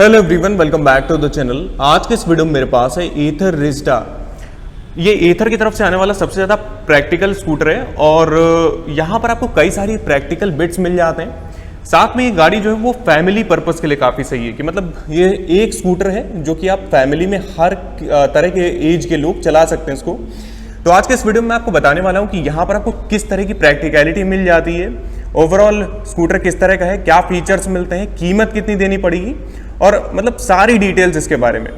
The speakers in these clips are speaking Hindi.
Hello everyone, welcome back to the channel. आज के इस वीडियो में मेरे पास है एथर रिजडा। ये एथर की तरफ से आने वाला सबसे ज़्यादा प्रैक्टिकल स्कूटर है और यहाँ पर आपको कई सारी प्रैक्टिकल बिट्स मिल जाते हैं। साथ में ये गाड़ी जो है वो फैमिली पर्पस के लिए काफ़ी सही है कि मतलब ये एक स्कूटर है जो कि आप फैमिली में हर तरह के एज के लोग चला सकते हैं इसको। तो आज के इस वीडियो में मैं आपको बताने वाला हूँ कि यहाँ पर आपको किस तरह की प्रैक्टिकलिटी मिल जाती है, ओवरऑल स्कूटर किस तरह का है, क्या फीचर्स मिलते हैं, कीमत कितनी देनी पड़ेगी और मतलब सारी डिटेल्स इसके बारे में।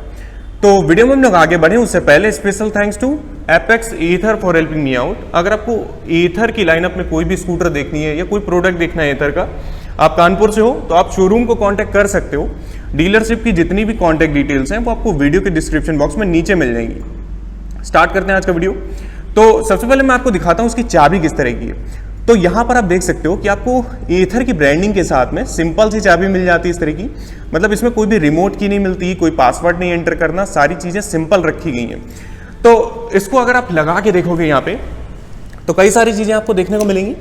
तो वीडियो में हम लोग आगे बढ़े उससे पहले special thanks to Apex Aether for helping me out. अगर आपको एथर की लाइनअप में कोई भी स्कूटर देखनी है या कोई प्रोडक्ट देखना है एथर का, आप कानपुर से हो तो आप शोरूम को कांटेक्ट कर सकते हो। डीलरशिप की जितनी भी कांटेक्ट डिटेल्स हैं वो आपको वीडियो के डिस्क्रिप्शन बॉक्स में नीचे मिल जाएंगी। स्टार्ट करते हैं आज का वीडियो। तो सबसे पहले मैं आपको दिखाता हूँ उसकी चाबी किस तरह की है। तो यहाँ पर आप देख सकते हो कि आपको एथर की ब्रांडिंग के साथ में सिंपल सी चाबी मिल जाती है इस तरह की। मतलब इसमें कोई भी रिमोट की नहीं मिलती, कोई पासवर्ड नहीं एंटर करना, सारी चीज़ें सिंपल रखी गई हैं। तो इसको अगर आप लगा के देखोगे यहाँ पे तो कई सारी चीज़ें आपको देखने को मिलेंगी।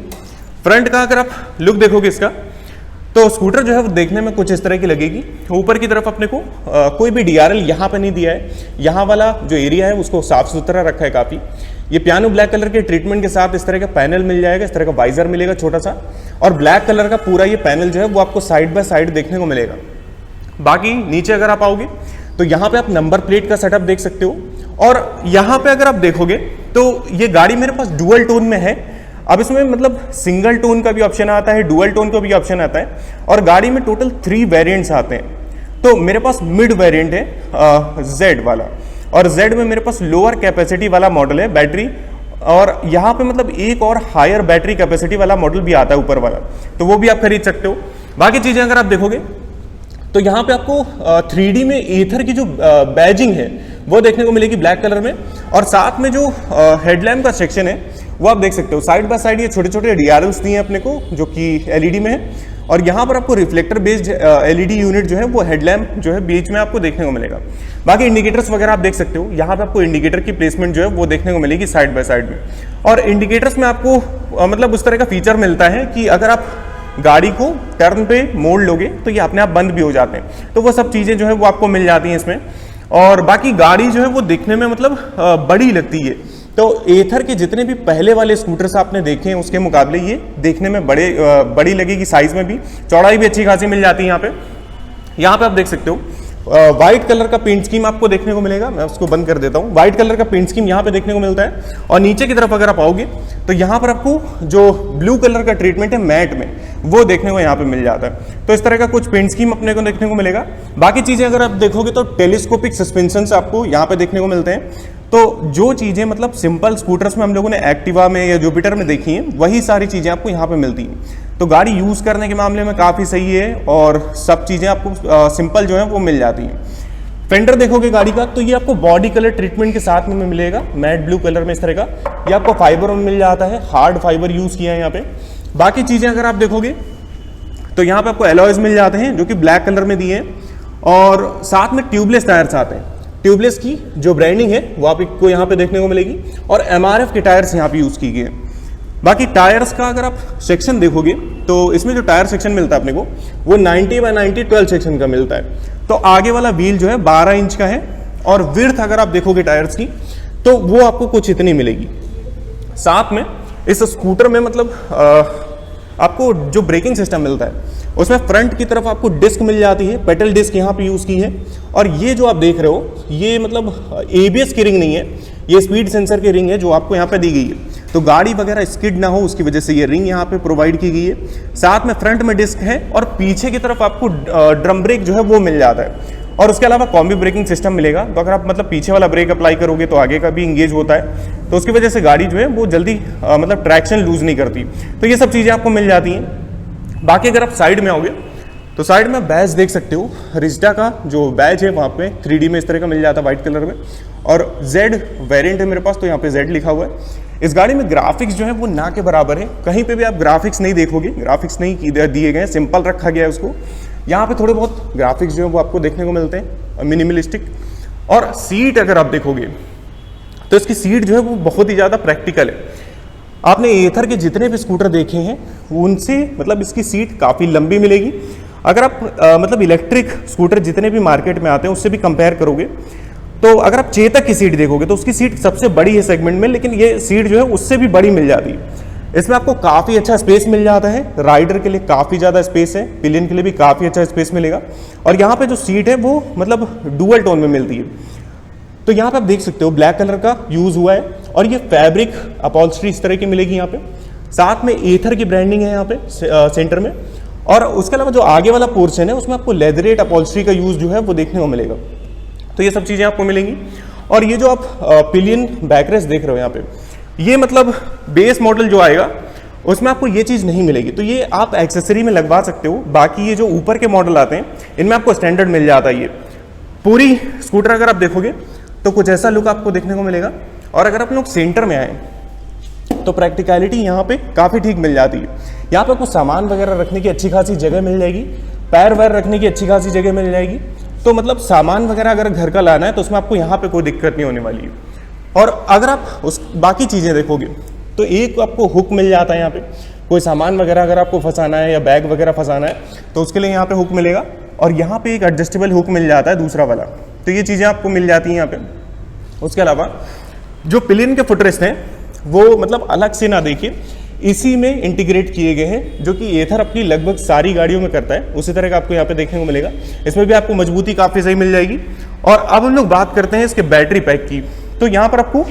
फ्रंट का अगर आप लुक देखोगे इसका तो स्कूटर जो है वो देखने में कुछ इस तरह की लगेगी। ऊपर की तरफ अपने को कोई भी DRL यहाँ पे नहीं दिया है। यहाँ वाला जो एरिया है उसको साफ सुथरा रखा है काफ़ी। ये पियानो ब्लैक कलर के ट्रीटमेंट के साथ इस तरह का पैनल मिल जाएगा, इस तरह का वाइजर मिलेगा छोटा सा, और ब्लैक कलर का पूरा ये पैनल जो है वो आपको साइड बाय साइड देखने को मिलेगा। बाकी नीचे अगर आप आओगे तो यहाँ पे आप नंबर प्लेट का सेटअप देख सकते हो। और यहाँ पे अगर आप देखोगे तो ये गाड़ी मेरे पास डुअल टोन में है। अब इसमें मतलब सिंगल टोन का भी ऑप्शन आता है, डुअल टोन का भी ऑप्शन आता है, और गाड़ी में टोटल 3 वेरिएंट्स आते हैं। तो मेरे पास मिड वेरिएंट है जेड वाला, और जेड में मेरे पास लोअर कैपेसिटी वाला मॉडल है बैटरी, और यहाँ पे मतलब एक और हायर बैटरी कैपेसिटी वाला मॉडल भी आता है ऊपर वाला, तो वो भी आप खरीद सकते हो। बाकी चीज़ें अगर आप देखोगे तो यहाँ पे आपको 3D में एथर की जो बैजिंग है वो देखने को मिलेगी ब्लैक कलर में, और साथ में जो हेडलैम्प का सेक्शन है वो आप देख सकते हो। साइड बाय साइड ये छोटे छोटे DRLs दिए हैं अपने को जो कि LED में है, और यहाँ पर आपको रिफ्लेक्टर बेस्ड LED यूनिट जो है वो हेडलैम्प जो है बीच में आपको देखने को मिलेगा। बाकी इंडिकेटर्स वगैरह आप देख सकते हो। यहाँ पे आपको इंडिकेटर की प्लेसमेंट जो है वो देखने को मिलेगी साइड बाय साइड में, और इंडिकेटर्स में आपको मतलब उस तरह का फीचर मिलता है कि अगर आप गाड़ी को टर्न पे मोड़ लोगे तो ये अपने आप बंद भी हो जाते हैं। तो वो सब चीज़ें जो है वो आपको मिल जाती हैं इसमें। और बाकी गाड़ी जो है वो देखने में मतलब बड़ी लगती है। तो एथर के जितने भी पहले वाले स्कूटर्स आपने देखे हैं उसके मुकाबले ये देखने में बड़ी लगेगी, साइज में भी, चौड़ाई भी अच्छी खासी मिल जाती है। यहाँ पे आप देख सकते हो व्हाइट कलर का पेंट स्कीम आपको देखने को मिलेगा। मैं उसको बंद कर देता हूँ। व्हाइट कलर का पेंट स्कीम यहाँ पे देखने को मिलता है, और नीचे की तरफ अगर आप आओगे तो यहाँ पर आपको जो ब्लू कलर का ट्रीटमेंट है मैट में वो देखने को यहाँ पे मिल जाता है। तो इस तरह का कुछ पेंट स्कीम अपने को देखने को मिलेगा। बाकी चीज़ें अगर आप देखोगे तो टेलीस्कोपिक सस्पेंशन आपको यहाँ पे देखने को मिलते हैं। तो जो चीज़ें मतलब सिंपल स्कूटर्स में हम लोगों ने एक्टिवा में या जुपिटर में देखी हैं वही सारी चीज़ें आपको यहाँ पे मिलती हैं। तो गाड़ी यूज़ करने के मामले में काफ़ी सही है, और सब चीज़ें आपको सिंपल जो है वो मिल जाती हैं। फेंडर देखोगे गाड़ी का तो ये आपको बॉडी कलर ट्रीटमेंट के साथ में मिलेगा, मैट ब्लू कलर में इस तरह का। ये आपको फाइबर में मिल जाता है, हार्ड फाइबर यूज़ किया है यहाँ पे। बाकी चीज़ें अगर आप देखोगे तो यहाँ पे आपको एलॉयज मिल जाते हैं जो कि ब्लैक कलर में दिए हैं, और साथ में ट्यूबलेस टायर्स आते हैं। ट्यूबलेस की जो ब्रांडिंग है वो आपको यहाँ पे देखने को मिलेगी, और MRF के टायर्स यहाँ पे यूज़ किए गए हैं। बाकी टायर्स का अगर आप सेक्शन देखोगे तो इसमें जो टायर सेक्शन मिलता है अपने को वो 90x90 12 सेक्शन का मिलता है। तो आगे वाला व्हील जो है 12 इंच का है, और विड्थ अगर आप देखोगे टायर्स की तो वो आपको कुछ इतनी मिलेगी। साथ में इस स्कूटर में मतलब आपको जो ब्रेकिंग सिस्टम मिलता है उसमें फ्रंट की तरफ आपको डिस्क मिल जाती है, पेडल डिस्क यहाँ पे यूज़ की है। और ये जो आप देख रहे हो ये मतलब ABS की रिंग नहीं है, ये स्पीड सेंसर की रिंग है जो आपको यहाँ पे दी गई है। तो गाड़ी वगैरह स्किड ना हो उसकी वजह से ये रिंग यहाँ पे प्रोवाइड की गई है। साथ में फ्रंट में डिस्क है, और पीछे की तरफ आपको ड्रम ब्रेक जो है वो मिल जाता है, और उसके अलावा कॉम्बी ब्रेकिंग सिस्टम मिलेगा। तो अगर आप मतलब पीछे वाला ब्रेक अप्लाई करोगे तो आगे का भी इंगेज होता है, तो उसकी वजह से गाड़ी जो है वो जल्दी मतलब ट्रैक्शन लूज नहीं करती। तो ये सब चीज़ें आपको मिल जाती हैं। बाकी अगर आप साइड में आओगे तो साइड में बैज देख सकते हो। रिजडा का जो बैज है वहाँ पे 3D में इस तरह का मिल जाता है व्हाइट कलर में, और जेड वेरिएंट है मेरे पास तो यहाँ पे जेड लिखा हुआ है। इस गाड़ी में ग्राफिक्स जो है वो ना के बराबर है, कहीं पे भी आप ग्राफिक्स नहीं देखोगे, ग्राफिक्स नहीं दिए गए, सिंपल रखा गया है उसको। यहाँ पे थोड़े बहुत ग्राफिक्स जो है वो आपको देखने को मिलते हैं, मिनिमलिस्टिक। और सीट अगर आप देखोगे तो इसकी सीट जो है वो बहुत ही ज़्यादा प्रैक्टिकल है। आपने एथर के जितने भी स्कूटर देखे हैं उनसे मतलब इसकी सीट काफ़ी लंबी मिलेगी, अगर आप मतलब इलेक्ट्रिक स्कूटर जितने भी मार्केट में आते हैं उससे भी कंपेयर करोगे तो अगर आप चेतक की सीट देखोगे तो उसकी सीट सबसे बड़ी है सेगमेंट में, लेकिन ये सीट जो है उससे भी बड़ी मिल जाती है। इसमें आपको काफ़ी अच्छा स्पेस मिल जाता है, राइडर के लिए काफ़ी ज़्यादा स्पेस है, पिलियन के लिए भी काफ़ी अच्छा स्पेस मिलेगा। और यहाँ पे जो सीट है वो मतलब डुअल टोन में मिलती है। तो यहाँ पे आप देख सकते हो ब्लैक कलर का यूज़ हुआ है और ये फैब्रिक अपॉल्स्ट्री इस तरह की मिलेगी यहाँ पे। साथ में एथर की ब्रांडिंग है यहाँ पे सेंटर में। और उसके अलावा जो आगे वाला पोर्शन है उसमें आपको लेदरेट अपॉल्स्ट्री का यूज़ जो है वो देखने को मिलेगा। तो ये सब चीज़ें आपको मिलेंगी। और ये जो आप पिलियन बैकरेस्ट देख रहे हो यहाँ पे, ये मतलब बेस मॉडल जो आएगा उसमें आपको ये चीज़ नहीं मिलेगी, तो ये आप एक्सेसरी में लगवा सकते हो। बाकी ये जो ऊपर के मॉडल आते हैं इनमें आपको स्टैंडर्ड मिल जाता है। ये पूरी स्कूटर अगर आप देखोगे तो कुछ ऐसा लुक आपको देखने को मिलेगा। और अगर आप लोग सेंटर में आए तो प्रैक्टिकलिटी यहाँ पे काफ़ी ठीक मिल जाती है। यहाँ पे कुछ सामान वगैरह रखने की अच्छी खासी जगह मिल जाएगी, पैर वैर रखने की अच्छी खासी जगह मिल जाएगी। तो मतलब सामान वगैरह अगर घर का लाना है तो उसमें आपको यहाँ पे कोई दिक्कत नहीं होने वाली है। और अगर आप उस बाकी चीज़ें देखोगे तो एक आपको हुक मिल जाता है यहाँ पे, कोई सामान वगैरह अगर आपको फंसाना है या बैग वगैरह फंसाना है तो उसके लिए यहाँ पे हुक मिलेगा। और यहाँ पे एक एडजस्टेबल हुक मिल जाता है दूसरा वाला, तो ये चीज़ें आपको मिल जाती हैं यहाँ पे। उसके अलावा जो पिलियन के फुटरेस्ट हैं वो मतलब अलग से ना देखिए, इसी में इंटीग्रेट किए गए हैं, जो कि एथर अपनी लगभग सारी गाड़ियों में करता है, उसी तरह का आपको यहाँ पे देखने को मिलेगा। इसमें भी आपको मजबूती काफ़ी सही मिल जाएगी। और अब हम लोग बात करते हैं इसके बैटरी पैक की। तो यहाँ पर आपको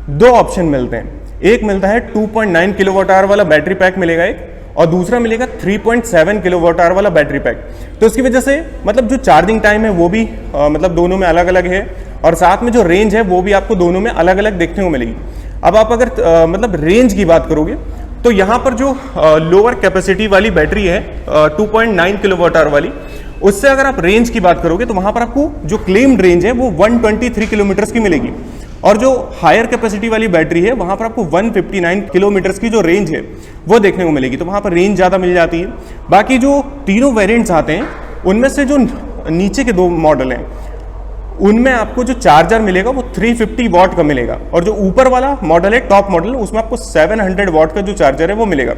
दो ऑप्शन मिलते हैं, एक मिलता है 2.9 किलोवाट आवर वाला बैटरी पैक मिलेगा एक, और दूसरा मिलेगा 3.7 किलोवाट आवर वाला बैटरी पैक। तो इसकी वजह से मतलब जो चार्जिंग टाइम है वो भी मतलब दोनों में अलग अलग है, और साथ में जो रेंज है वो भी आपको दोनों में अलग अलग देखने को मिलेगी। अब आप अगर मतलब रेंज की बात करोगे तो यहाँ पर जो लोअर कैपेसिटी वाली बैटरी है 2.9 किलोवाट आवर वाली, उससे अगर आप रेंज की बात करोगे तो वहाँ पर आपको जो क्लेम्ड रेंज है वो 123 किलोमीटर्स की मिलेगी। और जो हायर कैपेसिटी वाली बैटरी है वहाँ पर आपको 159 किलोमीटर्स की जो रेंज है वो देखने को मिलेगी, तो वहाँ पर रेंज ज़्यादा मिल जाती है। बाकी जो तीनों वेरिएंट्स आते हैं उनमें से जो नीचे के दो मॉडल हैं उनमें आपको जो चार्जर मिलेगा वो 350 वॉट का मिलेगा, और जो ऊपर वाला मॉडल है टॉप मॉडल उसमें आपको 700 वॉट का जो चार्जर है वो मिलेगा।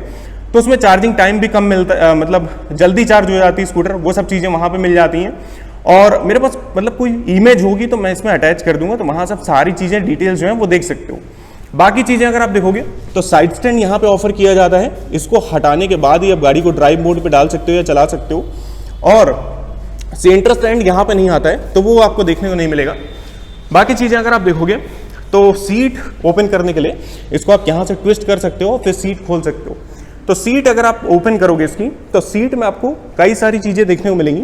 तो उसमें चार्जिंग टाइम भी कम मिलता है, मतलब जल्दी चार्ज हो जाती है स्कूटर, वो सब चीज़ें वहाँ पे मिल जाती हैं। और मेरे पास मतलब कोई इमेज होगी तो मैं इसमें अटैच कर दूंगा, तो वहाँ सब सारी चीज़ें डिटेल्स जो हैं वो देख सकते हो। बाकी चीज़ें अगर आप देखोगे तो साइड स्टैंड यहाँ पे ऑफर किया जाता है, इसको हटाने के बाद ही आप गाड़ी को ड्राइव मोड पे डाल सकते हो या चला सकते हो। और सेंटर स्टैंड यहाँ पे नहीं आता है तो वो आपको देखने को नहीं मिलेगा। बाकी चीज़ें अगर आप देखोगे तो सीट ओपन करने के लिए इसको आप यहाँ से ट्विस्ट कर सकते हो, फिर सीट खोल सकते हो। तो सीट अगर आप ओपन करोगे इसकी तो सीट में आपको कई सारी चीज़ें देखने को मिलेंगी,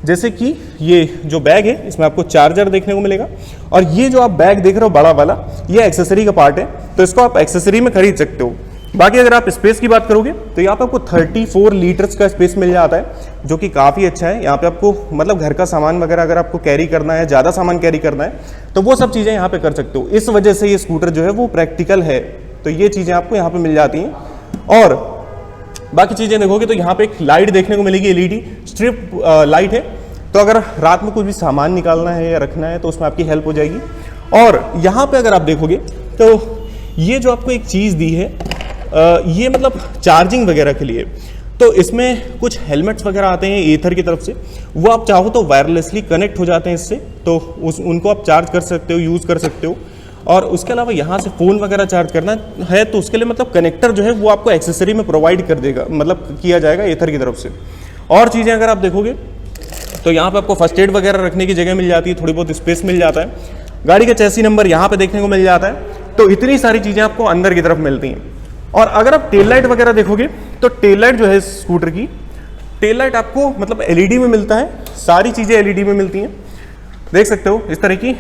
जैसे कि ये जो बैग है इसमें आपको चार्जर देखने को मिलेगा, और ये जो आप बैग देख रहे हो बड़ा वाला ये एक्सेसरी का पार्ट है, तो इसको आप एक्सेसरी में खरीद सकते हो। बाकी अगर आप स्पेस की बात करोगे तो यहाँ पे आपको 34 लीटर्स का स्पेस मिल जाता है, जो कि काफ़ी अच्छा है। यहाँ पे आपको मतलब घर का सामान वगैरह अगर आपको कैरी करना है, ज़्यादा सामान कैरी करना है तो वो सब चीज़ें यहाँ पे कर सकते हो। इस वजह से ये स्कूटर जो है वो प्रैक्टिकल है, तो ये चीज़ें आपको यहाँ पे मिल जाती हैं। और बाकी चीज़ें देखोगे तो यहाँ पे एक लाइट देखने को मिलेगी, LED स्ट्रिप लाइट है, तो अगर रात में कुछ भी सामान निकालना है या रखना है तो उसमें आपकी हेल्प हो जाएगी। और यहाँ पे अगर आप देखोगे तो ये जो आपको एक चीज़ दी है ये मतलब चार्जिंग वगैरह के लिए, तो इसमें कुछ हेलमेट्स वगैरह आते हैं एथर की तरफ से, वो आप चाहो तो वायरलेसली कनेक्ट हो जाते हैं इससे, तो उनको आप चार्ज कर सकते हो, यूज़ कर सकते हो। और उसके अलावा यहाँ से फ़ोन वगैरह चार्ज करना है तो उसके लिए मतलब कनेक्टर जो है वो आपको एक्सेसरी में प्रोवाइड कर देगा, मतलब किया जाएगा एथर की तरफ से। और चीज़ें अगर आप देखोगे तो यहाँ पे आपको फर्स्ट एड वगैरह रखने की जगह मिल जाती है, थोड़ी बहुत स्पेस मिल जाता है, गाड़ी का चैसी नंबर यहाँ पे देखने को मिल जाता है। तो इतनी सारी चीज़ें आपको अंदर की तरफ मिलती हैं। और अगर आप टेल लाइट वगैरह देखोगे तो टेल लाइट जो है स्कूटर की टेल लाइट आपको मतलब LED में मिलता है, सारी चीज़ें LED में मिलती हैं, देख सकते हो इस तरह की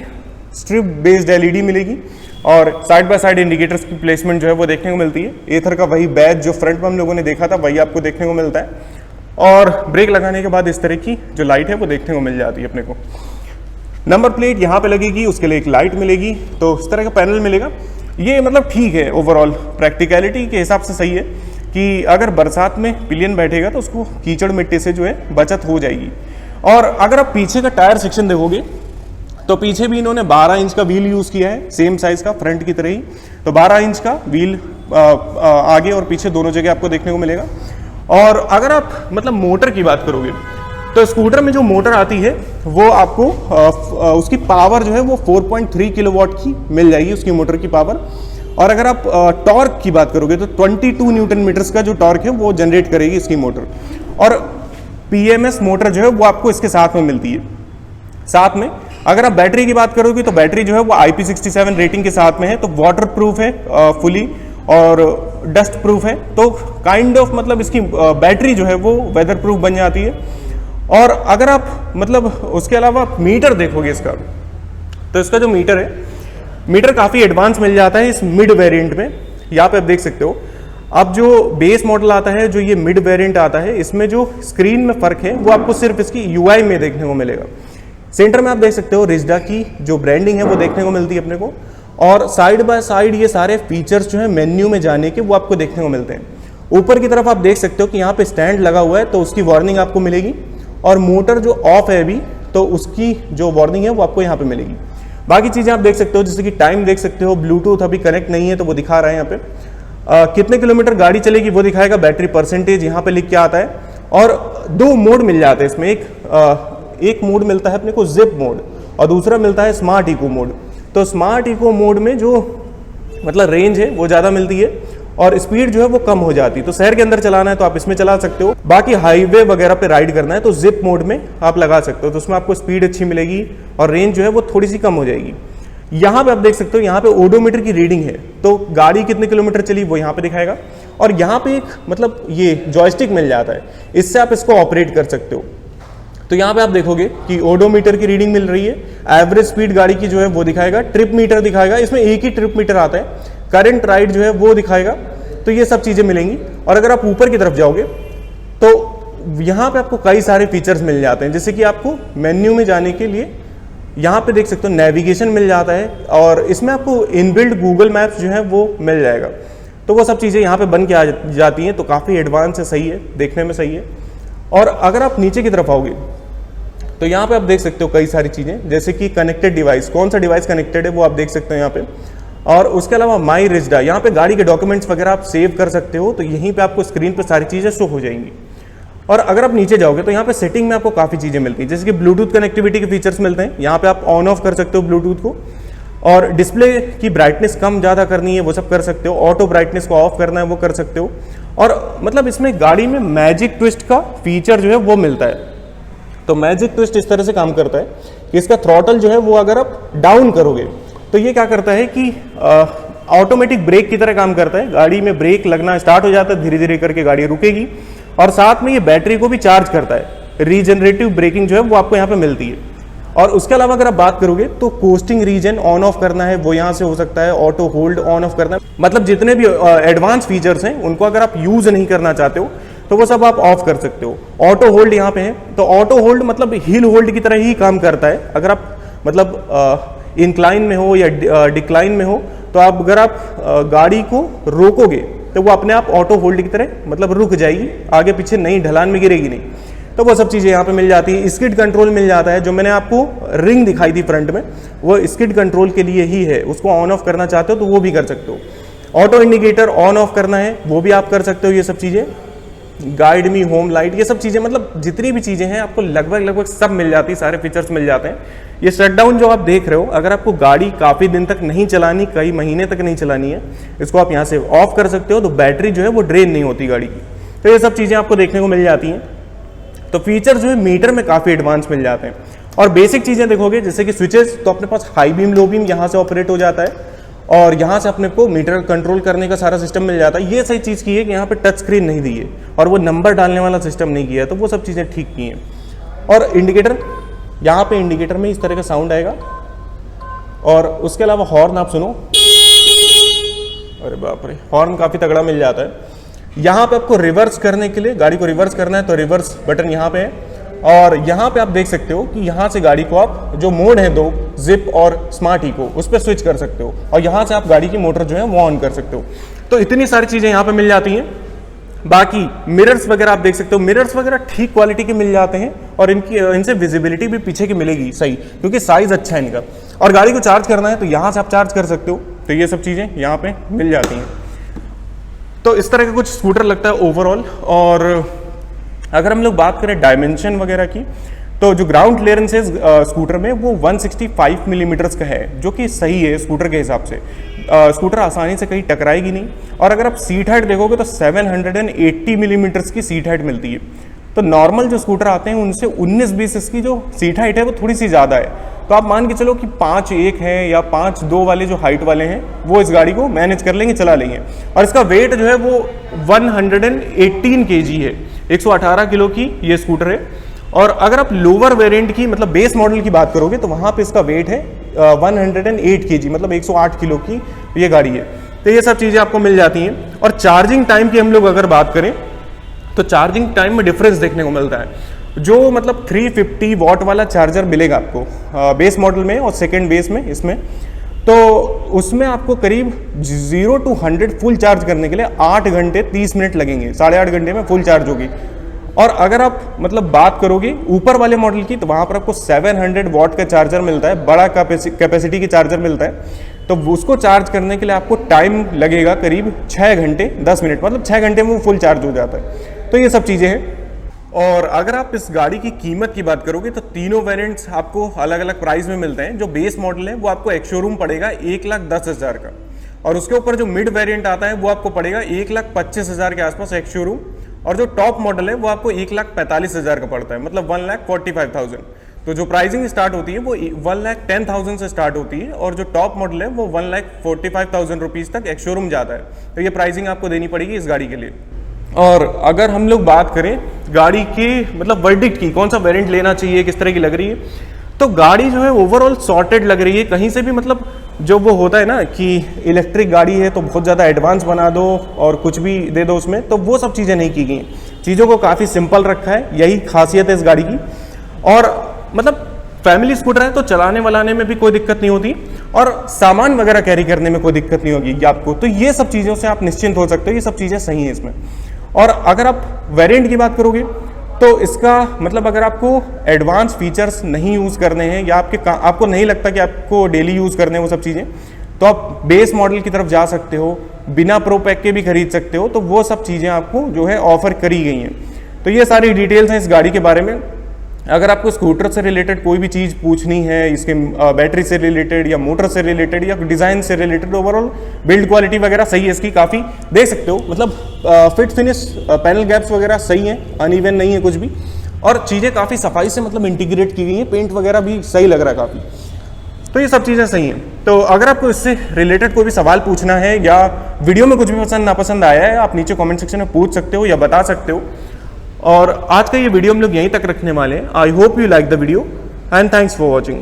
स्ट्रिप बेस्ड LED मिलेगी। और साइड बाय साइड इंडिकेटर्स की प्लेसमेंट जो है वो देखने को मिलती है। एथर का वही बैज जो फ्रंट में हम लोगों ने देखा था वही आपको देखने को मिलता है। और ब्रेक लगाने के बाद इस तरह की जो लाइट है वो देखने को मिल जाती है अपने को। नंबर प्लेट यहाँ पे लगेगी, उसके लिए एक लाइट मिलेगी, तो इस तरह का पैनल मिलेगा। ये मतलब ठीक है, ओवरऑल प्रैक्टिकलिटी के हिसाब से सही है कि अगर बरसात में पिलियन बैठेगा तो उसको कीचड़ मिट्टी से जो है बचत हो जाएगी। और अगर आप पीछे का टायर सेक्शन देखोगे तो पीछे भी इन्होंने 12 इंच का व्हील यूज़ किया है, सेम साइज़ का फ्रंट की तरह ही। तो 12 इंच का व्हील आगे और पीछे दोनों जगह आपको देखने को मिलेगा। और अगर आप मतलब मोटर की बात करोगे तो स्कूटर में जो मोटर आती है वो आपको उसकी पावर जो है वो 4.3 किलोवाट की मिल जाएगी, उसकी मोटर की पावर। और अगर आप टॉर्क की बात करोगे तो 22 न्यूटन मीटर्स का जो टॉर्क है वो जनरेट करेगी इसकी मोटर। और पीएमएस मोटर जो है वो आपको इसके साथ में मिलती है। साथ में अगर आप बैटरी की बात करोगे तो बैटरी जो है वो IP67 रेटिंग के साथ में है, तो वाटर प्रूफ है फुली और डस्ट प्रूफ है। तो काइंड ऑफ मतलब इसकी बैटरी जो है वो वेदर प्रूफ बन जाती है। और अगर आप मतलब उसके अलावा मीटर देखोगे इसका, तो इसका जो मीटर है, मीटर काफ़ी एडवांस मिल जाता है इस मिड वेरिएंट में। यहाँ पे आप देख सकते हो। अब जो बेस मॉडल आता है, जो ये मिड वेरिएंट आता है, इसमें जो स्क्रीन में फ़र्क है वो आपको सिर्फ इसकी UI में देखने को मिलेगा। सेंटर में आप देख सकते हो रिजडा की जो ब्रांडिंग है वो देखने को मिलती है अपने को, और साइड बाय साइड ये सारे फीचर्स जो है मेन्यू में जाने के वो आपको देखने को मिलते हैं। ऊपर की तरफ आप देख सकते हो कि यहाँ पे स्टैंड लगा हुआ है, तो उसकी वार्निंग आपको मिलेगी। और मोटर जो ऑफ है अभी, तो उसकी जो वार्निंग है वो आपको यहाँ पे मिलेगी। बाकी चीज़ें आप देख सकते हो, जैसे कि टाइम देख सकते हो, ब्लूटूथ अभी कनेक्ट नहीं है तो वो दिखा रहा है यहाँ पे। कितने किलोमीटर गाड़ी चलेगी वो दिखाएगा, बैटरी परसेंटेज यहाँ पे लिख के आता है। और 2 मोड मिल जाते हैं इसमें, एक मोड मिलता है अपने को जिप मोड और दूसरा मिलता है स्मार्ट इको मोड। तो स्मार्ट इको मोड में जो मतलब रेंज है वो ज़्यादा मिलती है और स्पीड जो है वो कम हो जाती है। तो शहर के अंदर चलाना है तो आप इसमें चला सकते हो, बाकी हाईवे वगैरह पे राइड करना है तो जिप मोड में आप लगा सकते हो, तो उसमें आपको स्पीड अच्छी मिलेगी और रेंज जो है वो थोड़ी सी कम हो जाएगी। यहाँ पे आप देख सकते हो, यहाँ पे ओडोमीटर की रीडिंग है, तो गाड़ी कितने किलोमीटर चली वो यहाँ पे दिखाएगा। और यहाँ पे एक मतलब ये जॉयस्टिक मिल जाता है, इससे आप इसको ऑपरेट कर सकते हो। तो यहाँ पे आप देखोगे कि ओडोमीटर की रीडिंग मिल रही है, एवरेज स्पीड गाड़ी की जो है वो दिखाएगा, ट्रिप मीटर दिखाएगा, इसमें एक ही ट्रिप मीटर आता है, करंट राइड जो है वो दिखाएगा। तो ये सब चीज़ें मिलेंगी। और अगर आप ऊपर की तरफ जाओगे तो यहाँ पे आपको कई सारे फीचर्स मिल जाते हैं, जैसे कि आपको मेन्यू में जाने के लिए यहाँ पे देख सकते हो नेविगेशन मिल जाता है, और इसमें आपको इनबिल्ट गूगल मैप्स जो है वो मिल जाएगा। तो वो सब चीज़ें यहाँ पे बन के आ जाती हैं, तो काफ़ी एडवांस है, सही है, देखने में सही है। और अगर आप नीचे की तरफ आओगे तो यहाँ पे आप देख सकते हो कई सारी चीज़ें, जैसे कि कनेक्टेड डिवाइस, कौन सा डिवाइस कनेक्टेड है वो आप देख सकते हो यहाँ पे। और उसके अलावा माई रिजडा, यहाँ पे गाड़ी के डॉक्यूमेंट्स वगैरह आप सेव कर सकते हो, तो यहीं पे आपको स्क्रीन पे सारी चीज़ें शो हो जाएंगी। और अगर आप नीचे जाओगे तो यहाँ पे सेटिंग में आपको काफ़ी चीज़ें मिलती हैं, जैसे कि ब्लूटूथ कनेक्टिविटी के फीचर्स मिलते हैं, यहाँ पे आप ऑन ऑफ कर सकते हो ब्लूटूथ को। और डिस्प्ले की ब्राइटनेस कम ज़्यादा करनी है वो सब कर सकते हो, ऑटो ब्राइटनेस को ऑफ करना है वो कर सकते हो। और मतलब इसमें गाड़ी में मैजिक ट्विस्ट का फीचर जो है वो मिलता है। तो मैजिक ट्विस्ट इस तरह से काम करता है कि इसका थ्रॉटल जो है वो अगर आप डाउन करोगे तो ये क्या करता है कि ऑटोमेटिक ब्रेक की तरह काम करता है, गाड़ी में ब्रेक लगना स्टार्ट हो जाता है, धीरे धीरे करके गाड़ी रुकेगी। और साथ में ये बैटरी को भी चार्ज करता है, रीजनरेटिव ब्रेकिंग जो है वो आपको यहाँ पे मिलती है। और उसके अलावा अगर आप बात करोगे तो कोस्टिंग रीजन ऑन ऑफ करना है वो यहाँ से हो सकता है, ऑटो होल्ड ऑन ऑफ करना है, मतलब जितने भी एडवांस फीचर्स हैं उनको अगर आप यूज नहीं करना चाहते हो तो वो सब आप ऑफ कर सकते हो। ऑटो होल्ड यहाँ पे है, तो ऑटो होल्ड मतलब हिल होल्ड की तरह ही काम करता है। अगर आप मतलब इंक्लाइन में हो या डिक्लाइन में हो, तो आप अगर आप गाड़ी को रोकोगे तो वो अपने आप ऑटो होल्ड की तरह मतलब रुक जाएगी, आगे पीछे नहीं, ढलान में गिरेगी नहीं। तो वो सब चीज़ें यहाँ पे मिल जाती है। स्किड कंट्रोल मिल जाता है, जो मैंने आपको रिंग दिखाई थी फ्रंट में, वो स्किड कंट्रोल के लिए ही है, उसको ऑन ऑफ करना चाहते हो तो वो भी कर सकते हो। ऑटो इंडिकेटर ऑन ऑफ करना है वो भी आप कर सकते हो। ये सब चीज़ें, गाइड मी, होम लाइट, ये सब चीज़ें मतलब जितनी भी चीज़ें हैं आपको लगभग सब मिल जाती है, सारे फीचर्स मिल जाते हैं। ये शटडाउन जो आप देख रहे हो, अगर आपको गाड़ी काफ़ी दिन तक नहीं चलानी, कई महीने तक नहीं चलानी है, इसको आप यहाँ से ऑफ कर सकते हो, तो बैटरी जो है वो ड्रेन नहीं होती गाड़ी की। तो ये सब चीज़ें आपको देखने को मिल जाती हैं। तो फीचर जो है मीटर में काफ़ी एडवांस मिल जाते हैं। और बेसिक चीज़ें देखोगे जैसे कि स्विचेस, तो अपने पास हाई बीम लो बीम यहाँ से ऑपरेट हो जाता है, और यहाँ से अपने को मीटर कंट्रोल करने का सारा सिस्टम मिल जाता है। ये सही चीज़ की है कि यहाँ पे टच स्क्रीन नहीं दी है और वो नंबर डालने वाला सिस्टम नहीं किया है, तो वो सब चीज़ें ठीक की हैं। और इंडिकेटर, यहाँ पे इंडिकेटर में इस तरह का साउंड आएगा। और उसके अलावा हॉर्न आप सुनो, अरे बाप रे, हॉर्न काफ़ी तगड़ा मिल जाता है। यहाँ पे आपको रिवर्स करने के लिए, गाड़ी को रिवर्स करना है तो रिवर्स बटन यहाँ पे है। और यहाँ पे आप देख सकते हो कि यहाँ से गाड़ी को आप जो मोड है 2, जिप और स्मार्ट इको, उस पर स्विच कर सकते हो, और यहाँ से आप गाड़ी की मोटर जो है वो ऑन कर सकते हो। तो इतनी सारी चीज़ें यहाँ पे मिल जाती हैं। बाकी मिरर्स वगैरह आप देख सकते हो, मिरर्स वगैरह ठीक क्वालिटी के मिल जाते हैं, और इनसे विजिबिलिटी भी पीछे की मिलेगी सही, क्योंकि साइज अच्छा है इनका। और गाड़ी को चार्ज करना है तो यहाँ से आप चार्ज कर सकते हो। तो ये सब चीज़ें यहाँ पे मिल जाती हैं। तो इस तरह का कुछ स्कूटर लगता है ओवरऑल। और अगर हम लोग बात करें डायमेंशन वगैरह की, तो जो ग्राउंड क्लियरेंस है स्कूटर में वो 165 मिलीमीटर्स का है, जो कि सही है स्कूटर के हिसाब से। स्कूटर आसानी से कहीं टकराएगी नहीं। और अगर आप सीट हाइट देखोगे तो 780 मिलीमीटर्स की सीट हाइट मिलती है। तो नॉर्मल जो स्कूटर आते हैं उनसे 19-20 इसकी जो सीट हाइट है वो थोड़ी सी ज़्यादा है। तो आप मान के चलो कि 5'1" है या 5'2" वाले जो हाइट वाले हैं वो इस गाड़ी को मैनेज कर लेंगे, चला लेंगे। और इसका वेट जो है वो 118 kg है, 118 किलो की ये स्कूटर है। और अगर आप लोअर वेरिएंट की मतलब बेस मॉडल की बात करोगे तो वहाँ पे इसका वेट है 108 kg, मतलब 108 किलो की ये गाड़ी है। तो ये सब चीज़ें आपको मिल जाती हैं। और चार्जिंग टाइम की हम लोग अगर बात करें तो चार्जिंग टाइम में डिफरेंस देखने को मिलता है। जो मतलब 350 वॉट वाला चार्जर मिलेगा आपको बेस मॉडल में और सेकेंड बेस में इसमें, तो उसमें आपको करीब 0 to 100 फुल चार्ज करने के लिए 8 घंटे 30 मिनट लगेंगे, 8.5 घंटे में फुल चार्ज होगी। और अगर आप मतलब बात करोगे ऊपर वाले मॉडल की तो वहाँ पर आपको 700 वॉट का चार्जर मिलता है, बड़ा कैपेसिटी की चार्जर मिलता है। तो उसको चार्ज करने के लिए आपको टाइम लगेगा करीब 6 घंटे 10 मिनट, मतलब 6 घंटे में वो फुल चार्ज हो जाता है। तो ये सब चीज़ें हैं। और अगर आप इस गाड़ी की कीमत की बात करोगे तो तीनों वेरिएंट्स आपको अलग अलग प्राइस में मिलते हैं। जो बेस मॉडल है वो आपको एक्स शोरूम पड़ेगा 1,10,000 का, और उसके ऊपर जो मिड वेरिएंट आता है वो आपको पड़ेगा 1,25,000 के आसपास एक्स शोरूम, और जो टॉप मॉडल है वो आपको 1,45,000 का पड़ता है, मतलब 1,45,000। तो जो प्राइसिंग स्टार्ट होती है वो 1,10,000 से स्टार्ट होती है, और जो टॉप मॉडल है वो 1,45,000 रुपीज़ तक एक्स शोरूम जाता है। तो ये प्राइसिंग आपको देनी पड़ेगी इस गाड़ी के लिए। और अगर हम लोग बात करें गाड़ी की मतलब वर्डिक्ट की, कौन सा वेरिएंट लेना चाहिए, किस तरह की लग रही है, तो गाड़ी जो है ओवरऑल सॉर्टेड लग रही है। कहीं से भी मतलब जो वो होता है ना कि इलेक्ट्रिक गाड़ी है तो बहुत ज़्यादा एडवांस बना दो और कुछ भी दे दो उसमें, तो वो सब चीज़ें नहीं की गई। चीज़ों को काफ़ी सिंपल रखा है, यही खासियत है इस गाड़ी की। और मतलब फैमिली स्कूटर है तो चलाने वलाने में भी कोई दिक्कत नहीं होती, और सामान वगैरह कैरी करने में कोई दिक्कत नहीं होगी आपको। तो ये सब चीज़ों से आप निश्चिंत हो सकते हो, ये सब चीज़ें सही हैं इसमें। और अगर आप वेरिएंट की बात करोगे तो इसका मतलब अगर आपको एडवांस फीचर्स नहीं यूज़ करने हैं या आपको नहीं लगता कि आपको डेली यूज़ करने हैं वो सब चीज़ें, तो आप बेस मॉडल की तरफ जा सकते हो, बिना प्रो पैक के भी खरीद सकते हो। तो वो सब चीज़ें आपको जो है ऑफर करी गई हैं। तो ये सारी डिटेल्स हैं इस गाड़ी के बारे में। अगर आपको स्कूटर से रिलेटेड कोई भी चीज़ पूछनी है, इसके बैटरी से रिलेटेड या मोटर से रिलेटेड या डिज़ाइन से रिलेटेड, ओवरऑल बिल्ड क्वालिटी वगैरह सही है इसकी, काफ़ी देख सकते हो। मतलब फिट फिनिश पैनल गैप्स वगैरह सही है, अनइवन नहीं है कुछ भी, और चीज़ें काफ़ी सफाई से मतलब इंटीग्रेट की गई हैं, पेंट वगैरह भी सही लग रहा है काफ़ी। तो ये सब चीज़ें सही हैं। तो अगर आपको इससे रिलेटेड कोई भी सवाल पूछना है या वीडियो में कुछ भी पसंद नापसंद आया है, आप नीचे कॉमेंट सेक्शन में पूछ सकते हो या बता सकते हो। और आज का ये वीडियो हम लोग यहीं तक रखने वाले हैं। I hope you like the video and thanks for watching.